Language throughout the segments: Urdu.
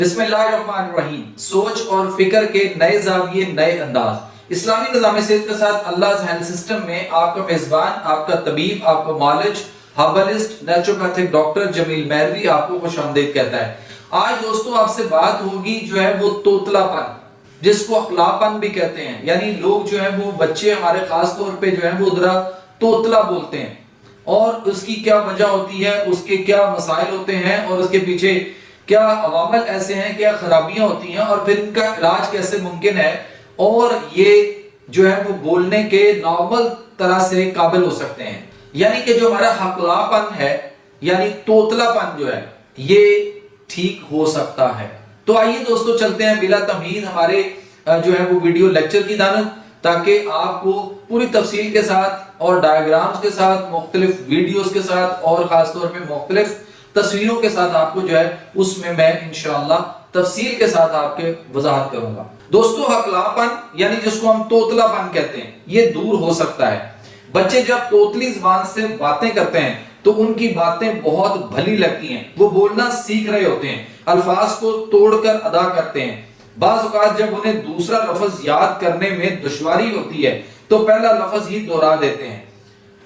بسم اللہ الرحمن الرحیم. سوچ اور فکر کے نئے زاویے، نئے انداز. اسلامی نظام صحت کے ساتھ اللہ ہیلتھ سسٹم میں آپ کا میزبان، آپ کا طبیب، آپ کا معالج، ہربلسٹ، نیچروپیتھک ڈاکٹر جمیل مہروی آپ کو خوش آمدید کہتا ہے. آج دوستوں آپ سے بات ہوگی جو ہے وہ توتلا پن، جس کو اخلاق پن بھی کہتے ہیں. یعنی لوگ جو ہے وہ بچے ہمارے خاص طور پہ جو ہے وہ ذرا توتلا بولتے ہیں، اور اس کی کیا وجہ ہوتی ہے، اس کے کیا مسائل ہوتے ہیں، اور اس کے پیچھے کیا عوامل ایسے ہیں، کیا خرابیاں ہوتی ہیں، اور پھر ان کا علاج کیسے ممکن ہے، اور یہ جو ہے وہ بولنے کے نارمل طرح سے قابل ہو سکتے ہیں. یعنی کہ جو ہمارا حقلا پن ہے، یعنی توتلا پن جو ہے، یہ ٹھیک ہو سکتا ہے. تو آئیے دوستو چلتے ہیں بلا تمہید ہمارے جو ہے وہ ویڈیو لیکچر کی جانب، تاکہ آپ کو پوری تفصیل کے ساتھ اور ڈائیگرامز کے ساتھ، مختلف ویڈیوز کے ساتھ، اور خاص طور پہ مختلف تصویروں کے ساتھ آپ کو جو ہے اس میں انشاءاللہ تفصیل کے ساتھ آپ کے وضاحت کروں گا. دوستو حقلا پن یعنی جس کو ہم توتلا پن کہتے ہیں، یہ دور ہو سکتا ہے. بچے جب توتلی زبان سے باتیں کرتے ہیں تو ان کی باتیں بہت بھلی لگتی ہیں، وہ بولنا سیکھ رہے ہوتے ہیں، الفاظ کو توڑ کر ادا کرتے ہیں. بعض اوقات جب انہیں دوسرا لفظ یاد کرنے میں دشواری ہوتی ہے تو پہلا لفظ ہی دہرا دیتے ہیں.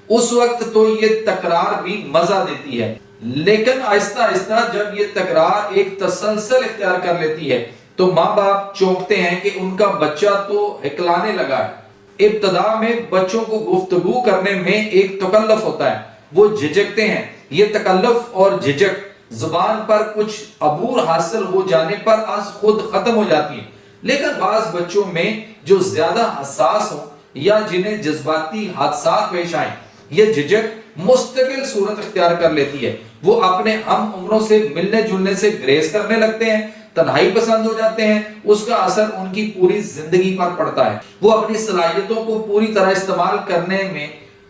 اس وقت تو یہ تکرار بھی مزہ دیتی ہے، لیکن آہستہ آہستہ جب یہ تکرار ایک تسلسل اختیار کر لیتی ہے تو ماں باپ چونکتے ہیں کہ ان کا بچہ تو ہکلانے لگا ہے. ابتدا میں بچوں کو گفتگو کرنے میں ایک تکلف ہوتا ہے، وہ جھجکتے ہیں. یہ تکلف اور جھجک زبان پر کچھ عبور حاصل ہو جانے پر از خود ختم ہو جاتی ہے. لیکن بعض بچوں میں جو زیادہ حساس ہوں یا جنہیں جذباتی حادثات پیش آئیں، یہ جھجک مستقل صورت اختیار کر لیتی ہے. وہ اپنے ہم عمروں سے ملنے جلنے سے گریز کرنے لگتے ہیں، تنہائی پسند ہو جاتے ہیں. اس کا اثر ان کی پوری زندگی پر پڑتا ہے. وہ اپنی صلاحیتوں کو پوری طرح استعمال کرنے میں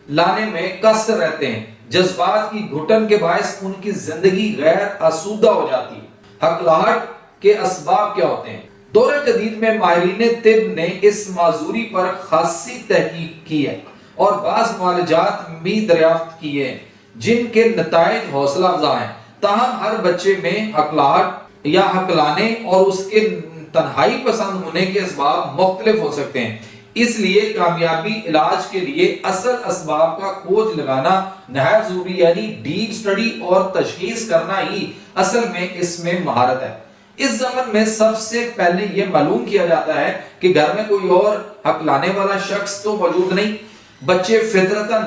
لانے میں قاصر رہتے ہیں. جذبات کی گھٹن کے باعث ان کی زندگی غیر آسودہ ہو جاتی ہے. حقلاہٹ کے اسباب کیا ہوتے ہیں؟ دور جدید میں ماہرین طب نے اس معذوری پر خاصی تحقیق کی ہے اور بعض معالجات بھی دریافت کیے ہیں جن کے نتائج حوصلہ افزا ہیں. تاہم ہر بچے میں حقلاہٹ یا حقلانے اور اس کے تنہائی پسند ہونے کے اسباب مختلف ہو سکتے ہیں. اس لیے کامیابی علاج کے لیے اصل اسباب کا کھوج لگانا نہایت ضروری، یعنی ڈیپ سٹڈی اور تشخیص کرنا ہی اصل میں اس میں مہارت ہے. اس زمن میں سب سے پہلے یہ معلوم کیا جاتا ہے کہ گھر میں کوئی اور حقلانے والا شخص تو موجود نہیں. بچے فطرتاً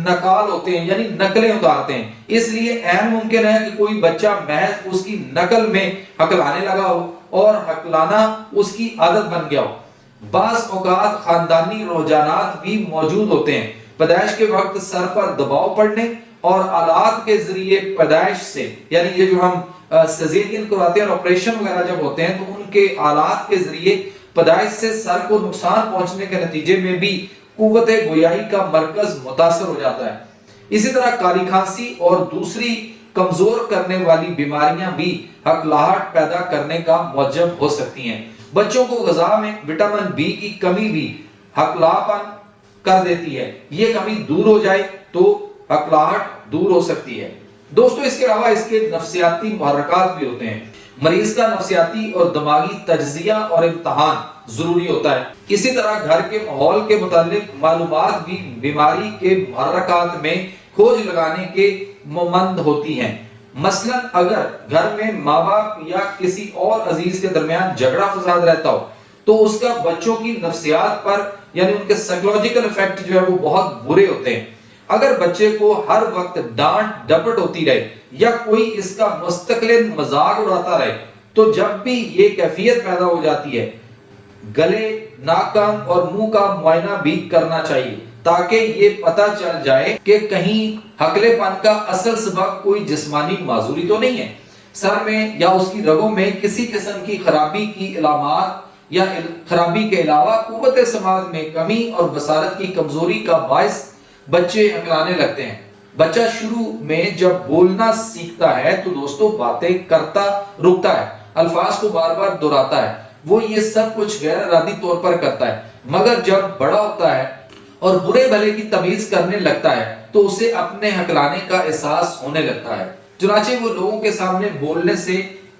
نقال ہوتے ہیں، یعنی نقلیں اتارتے ہیں. اس لیے عین ممکن ہے کہ کوئی بچہ محض اس کی نقل میں حقلانے لگا ہو اور حقلانا اس کی عادت بن گیا ہو. بعض اوقات خاندانی رجحانات بھی موجود ہوتے ہیں. پیدائش کے وقت سر پر دباؤ پڑنے اور آلات کے ذریعے پیدائش سے، یعنی یہ جو ہم سیزیرین کرواتے ہیں اور آپریشن وغیرہ جب ہوتے ہیں تو ان کے آلات کے ذریعے پیدائش سے سر کو نقصان پہنچنے کے نتیجے میں بھی قوت گویائی کا مرکز متاثر ہو جاتا ہے. اسی طرح کالی کھانسی اور دوسری کمزور کرنے والی بیماریاں بھی حقلاہٹ پیدا کرنے کا موجب ہو سکتی ہیں. بچوں کو غذا میں وٹامن بی کی کمی بھی حقلاپن کر دیتی ہے. یہ کمی دور ہو جائے تو حقلاہٹ دور ہو سکتی ہے. دوستو اس کے علاوہ اس کے نفسیاتی محرکات بھی ہوتے ہیں. مریض کا نفسیاتی اور دماغی تجزیہ اور امتحان ضروری ہوتا ہے. اسی طرح گھر کے ماحول کے متعلق معلومات بھی بیماری کے محرکات میں کھوج لگانے کے ممند ہوتی ہیں. مثلا اگر گھر میں ماں باپ یا کسی اور عزیز کے درمیان جھگڑا فساد رہتا ہو تو اس کا بچوں کی نفسیات پر، یعنی ان کے سائیکولوجیکل ایفیکٹ جو ہے وہ بہت برے ہوتے ہیں. اگر بچے کو ہر وقت ڈانٹ ڈپٹ ہوتی رہے یا کوئی اس کا مستقل مذاق اڑاتا رہے تو جب بھی یہ کیفیت پیدا ہو جاتی ہے، گلے، ناک اور منہ کا معائنہ بھی کرنا چاہیے تاکہ یہ پتہ چل جائے کہ کہیں حقلے پن کا اصل سبب کوئی جسمانی معذوری تو نہیں ہے. سر میں یا اس کی رگوں میں کسی قسم کی خرابی کی علامات یا خرابی کے علاوہ قوت سماعت میں کمی اور بصارت کی کمزوری کا باعث بچے حقلانے لگتے ہیں. بچہ شروع میں جب بولنا سیکھتا ہے تو دوستو باتیں کرتا رکتا ہے، الفاظ کو بار بار دہراتا ہے. وہ یہ سب کچھ غیر ارادی طور پر کرتا ہے، مگر جب بڑا ہوتا ہے اور برے بھلے کی تمیز کرنے لگتا ہے تو اسے اپنے حقلانے کا احساس ہونے لگتا ہے. چنانچہ وہ لوگوں کے سامنے بولنے سے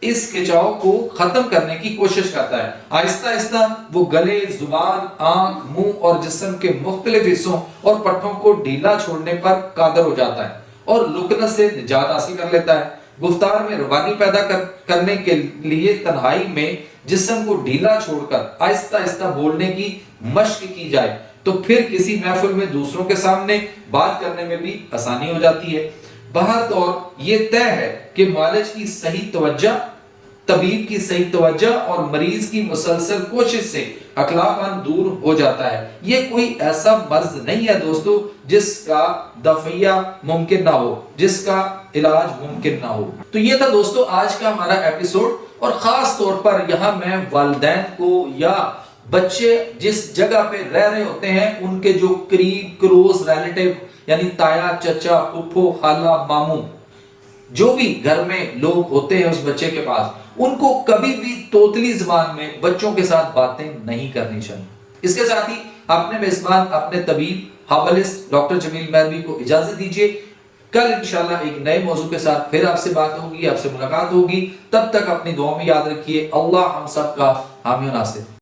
اس کھچاؤ کو ختم کرنے کی کوشش کرتا ہے۔ آہستہ آہستہ وہ گلے، زبان، آنکھ، منہ اور جسم کے مختلف حصوں اور پٹھوں کو ڈھیلا چھوڑنے پر قادر ہو جاتا ہے اور لکنت سے نجات حاصل کر لیتا ہے۔ گفتار میں روانی پیدا کرنے کے لیے تنہائی میں جسم کو ڈھیلا چھوڑ کر آہستہ آہستہ بولنے کی مشق کی جائے تو پھر کسی محفل میں دوسروں کے سامنے بات کرنے میں بھی آسانی ہو جاتی ہے۔ بہرطور یہ طے ہے کہ معالج کی صحیح توجہ، طبیب کی صحیح توجہ اور مریض کی مسلسل کوشش سے اخلاقاً دور ہو جاتا ہے۔ یہ کوئی ایسا مرض نہیں ہے دوستو جس کا دفعیہ ممکن نہ ہو، جس کا علاج ممکن نہ ہو۔ تو یہ تھا دوستو آج کا ہمارا ایپیسوڈ، اور خاص طور پر یہاں میں والدین کو یا بچے جس جگہ پہ رہ رہے ہوتے ہیں ان کے جو قریب کلوز ریلیٹیو یعنی تایا، چچا، پھپھو، خالہ، ماموں، جو بھی گھر میں لوگ ہوتے ہیں اس بچے کے پاس، ان کو کبھی بھی توتلی زبان میں بچوں کے ساتھ باتیں نہیں کرنی چاہیے۔ اس کے ساتھ ہی اپنے میزبان، اپنے طبیب ہربلسٹ ڈاکٹر جمیل مہروی کو اجازت دیجیے۔ کل انشاءاللہ ایک نئے موضوع کے ساتھ پھر آپ سے بات ہوگی، آپ سے ملاقات ہوگی۔ تب تک اپنی دعا میں یاد رکھیے، اللہ ہم سب کا حامی و ناصر۔